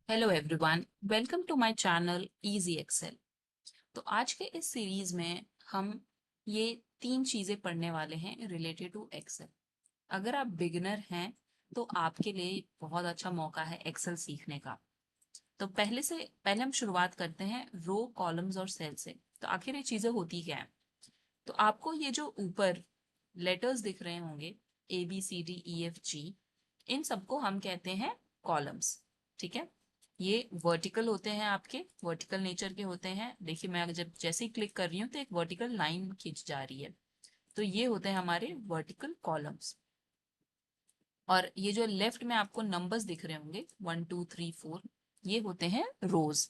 Hello everyone, welcome to my channel Easy Excel. तो आज के इस सीरीज में हम ये तीन चीजें पढ़ने वाले हैं रिलेटेड टू एक्सेल। अगर आप बिगिनर हैं तो आपके लिए बहुत अच्छा मौका है एक्सेल सीखने का। तो पहले हम शुरुआत करते हैं रो कॉलम्स और सेल से। तो आखिर ये चीजें होती क्या है? तो आपको ये जो ऊपर लेटर्स दिख रहे होंगे, ABCDEFG, इन सबको हम कहते हैं कॉलम्स। ठीक है, ये वर्टिकल होते हैं, आपके वर्टिकल नेचर के होते हैं। देखिए, मैं जब जैसे ही क्लिक कर रही हूँ तो एक वर्टिकल लाइन खींच जा रही है। तो ये होते हैं हमारे वर्टिकल कॉलम्स। और ये जो लेफ्ट में आपको नंबर्स दिख रहे होंगे 1 2 3 4, ये होते हैं रोज।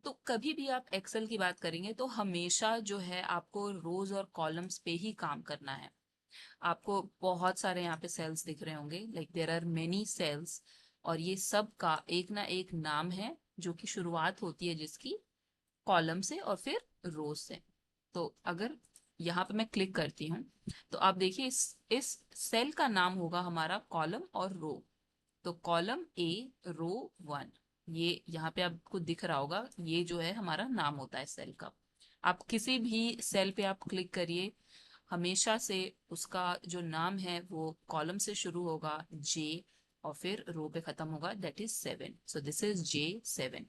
तो कभी भी आप एक्सेल की बात करेंगे तो हमेशा जो है आपको रोज और कॉलम्स पे ही काम करना है। आपको बहुत सारे यहाँ पे सेल्स दिख रहे होंगे, like there are many cells. और ये सब का एक ना एक नाम है जो कि शुरुआत होती है जिसकी कॉलम से और फिर रो से। तो अगर यहाँ पे मैं क्लिक करती हूँ तो आप देखिए इस सेल का नाम होगा हमारा कॉलम और रो। तो कॉलम ए, रो 1, ये यहाँ पे आपको दिख रहा होगा, ये जो है हमारा नाम होता है सेल का। आप किसी भी सेल पे आप क्लिक करिए, हमेशा से उसका जो नाम है वो कॉलम से शुरू होगा जे, और फिर रो पे खत्म होगा, that is 7। So this is J7।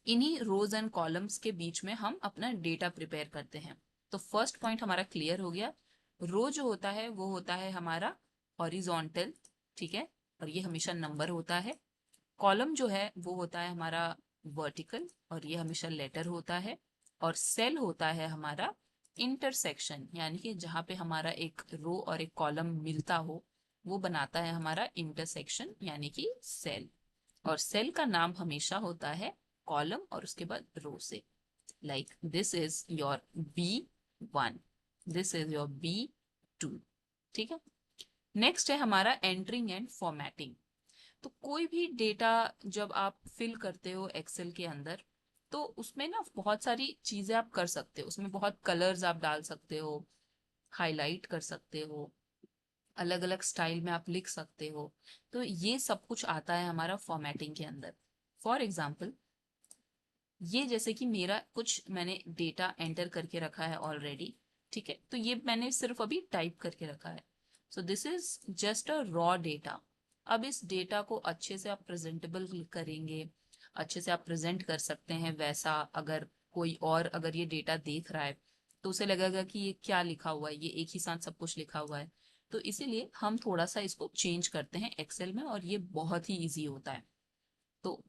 इन्हीं रोज एंड कॉलम्स के बीच में हम अपना डेटा प्रिपेयर करते हैं। तो फर्स्ट पॉइंट हमारा क्लियर हो गया। रो जो होता है वो होता है हमारा हॉरिजॉन्टल, ठीक है, और ये हमेशा नंबर होता है। कॉलम जो है वो होता है हमारा वर्टिकल, और ये हमेशा लेटर होता है। और सेल होता है हमारा इंटरसेक्शन, यानी कि जहां पे हमारा एक रो और एक कॉलम मिलता हो वो बनाता है हमारा इंटरसेक्शन, यानी कि सेल। और सेल का नाम हमेशा होता है कॉलम और उसके बाद रो से। Like this is your B1, this is your B2। ठीक है। नेक्स्ट है हमारा एंटरिंग एंड फॉर्मेटिंग। तो कोई भी डेटा जब आप फिल करते हो एक्सेल के अंदर, तो उसमें ना बहुत सारी चीजें आप कर सकते हो। उसमें बहुत कलर्स आप डाल सकते हो, हाईलाइट कर सकते हो, अलग अलग स्टाइल में आप लिख सकते हो। तो ये सब कुछ आता है हमारा फॉर्मेटिंग के अंदर। फॉर एग्जाम्पल, ये जैसे कि मेरा कुछ मैंने डेटा एंटर करके रखा है ऑलरेडी। ठीक है, तो ये मैंने सिर्फ अभी टाइप करके रखा है। So this is just a raw data. अब इस डेटा को अच्छे से आप प्रेजेंटेबल करेंगे, अच्छे से आप प्रेजेंट कर सकते हैं वैसा। अगर कोई और अगर ये डेटा देख रहा है तो उसे लगेगा कि ये क्या लिखा हुआ है, ये एक ही साथ सब कुछ लिखा हुआ है। तो इसीलिए हम थोड़ा सा इसको चेंज करते हैं एक्सेल में, और ये बहुत ही इजी होता है। तो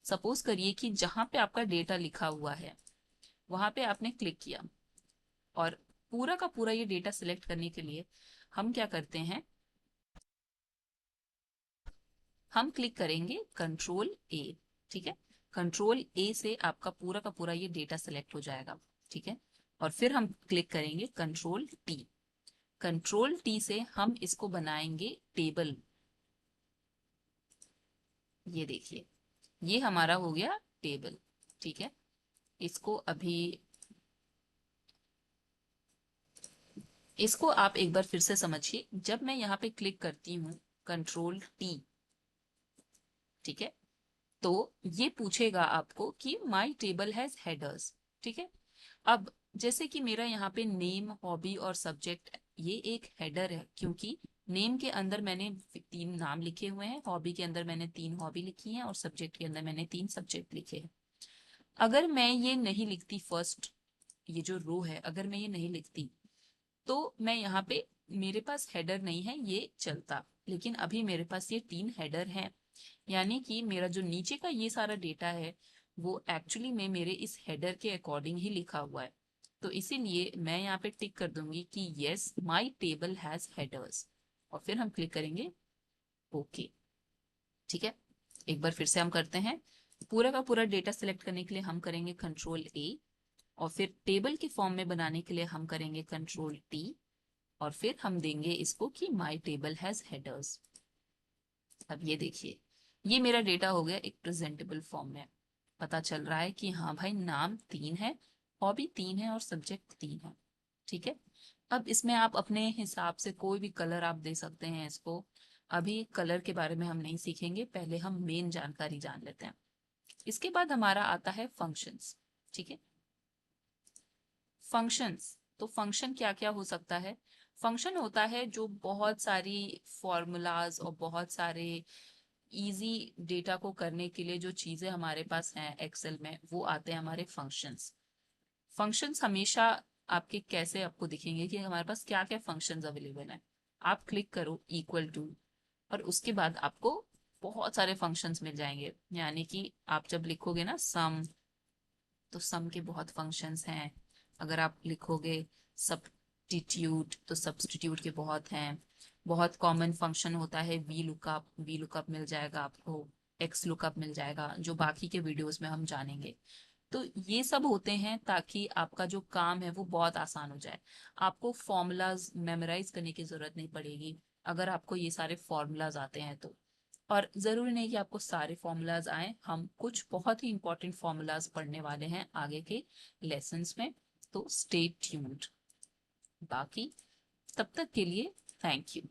सपोज करिए कि जहां पे आपका डेटा लिखा हुआ है वहां पे आपने क्लिक किया, और पूरा का पूरा ये डेटा सिलेक्ट करने के लिए हम क्या करते हैं, हम क्लिक करेंगे Ctrl+A। ठीक है, Ctrl+A से आपका पूरा का पूरा ये डेटा सिलेक्ट हो जाएगा। ठीक है, और फिर हम क्लिक करेंगे Ctrl+T। Ctrl+T से हम इसको बनाएंगे टेबल। ये देखिए, ये हमारा हो गया टेबल। ठीक है, इसको अभी, इसको आप एक बार फिर से समझिए। जब मैं यहाँ पे क्लिक करती हूँ Ctrl+T, ठीक है, तो ये पूछेगा आपको कि माई टेबल हैज हेडर्स। ठीक है, अब जैसे कि मेरा यहाँ पे नेम, हॉबी और सब्जेक्ट, ये एक हेडर है, क्योंकि नेम के अंदर मैंने 3 नाम लिखे हुए हैं, हॉबी के अंदर मैंने 3 हॉबी लिखी हैं, और सब्जेक्ट के अंदर मैंने 3 सब्जेक्ट लिखे हैं। अगर मैं ये नहीं लिखती फर्स्ट, ये जो रो है, अगर मैं ये नहीं लिखती तो मैं यहाँ पे, मेरे पास हेडर नहीं है ये चलता, लेकिन अभी मेरे पास ये 3 हेडर हैं। यानी कि मेरा जो नीचे का ये सारा डेटा है वो एक्चुअली में मेरे इस हेडर के अकॉर्डिंग ही लिखा हुआ है। तो इसीलिए मैं यहाँ पे टिक कर दूंगी कि yes my table has headers, और फिर हम क्लिक करेंगे ओके। ठीक है, एक बार फिर से हम करते हैं। पूरा का पूरा डेटा सिलेक्ट करने के लिए हम करेंगे Ctrl+A, और फिर टेबल के फॉर्म में बनाने के लिए हम करेंगे Ctrl+T, और फिर हम देंगे इसको कि माई टेबल हैज हेडर्स। अब ये देखिए, ये मेरा डेटा हो गया एक प्रेजेंटेबल फॉर्म में। पता चल रहा है कि हाँ भाई, नाम 3 है, हॉबी 3 है और सब्जेक्ट 3 है। ठीक है, अब इसमें आप अपने हिसाब से कोई भी कलर आप दे सकते हैं इसको। अभी कलर के बारे में हम नहीं सीखेंगे, पहले हम मेन जानकारी जान लेते हैं। इसके बाद हमारा आता है फंक्शंस। ठीक है, फंक्शंस, तो फंक्शन क्या क्या हो सकता है? फंक्शन होता है जो बहुत सारी फॉर्मूलाज और बहुत सारे इजी डेटा को करने के लिए जो चीजें हमारे पास हैं एक्सेल में, वो आते हैं हमारे फंक्शंस। फंक्शंस हमेशा आपके कैसे आपको दिखेंगे कि हमारे पास क्या क्या फंक्शंस अवेलेबल हैं। आप क्लिक करो इक्वल टू, और उसके बाद आपको बहुत सारे फंक्शंस मिल जाएंगे। यानी कि आप जब लिखोगे ना सम, तो सम के बहुत फंक्शंस हैं। अगर आप लिखोगे सब्स्टिट्यूट, तो सब्स्टिट्यूट के बहुत हैं। बहुत कॉमन फंक्शन होता है वी लुकअप, वी लुकअप मिल जाएगा आपको, एक्स लुकअप मिल जाएगा, जो बाकी के वीडियोस में हम जानेंगे। तो ये सब होते हैं ताकि आपका जो काम है वो बहुत आसान हो जाए। आपको फॉर्मूलाज मेमोराइज करने की जरूरत नहीं पड़ेगी अगर आपको ये सारे फॉर्मूलाज आते हैं तो। और जरूरी नहीं कि आपको सारे फॉर्मूलाज आए, हम कुछ बहुत ही इंपॉर्टेंट फॉर्मूलाज पढ़ने वाले हैं आगे के लेसन्स में, तो स्टे ट्यून्ड। बाकी तब तक के लिए थैंक यू।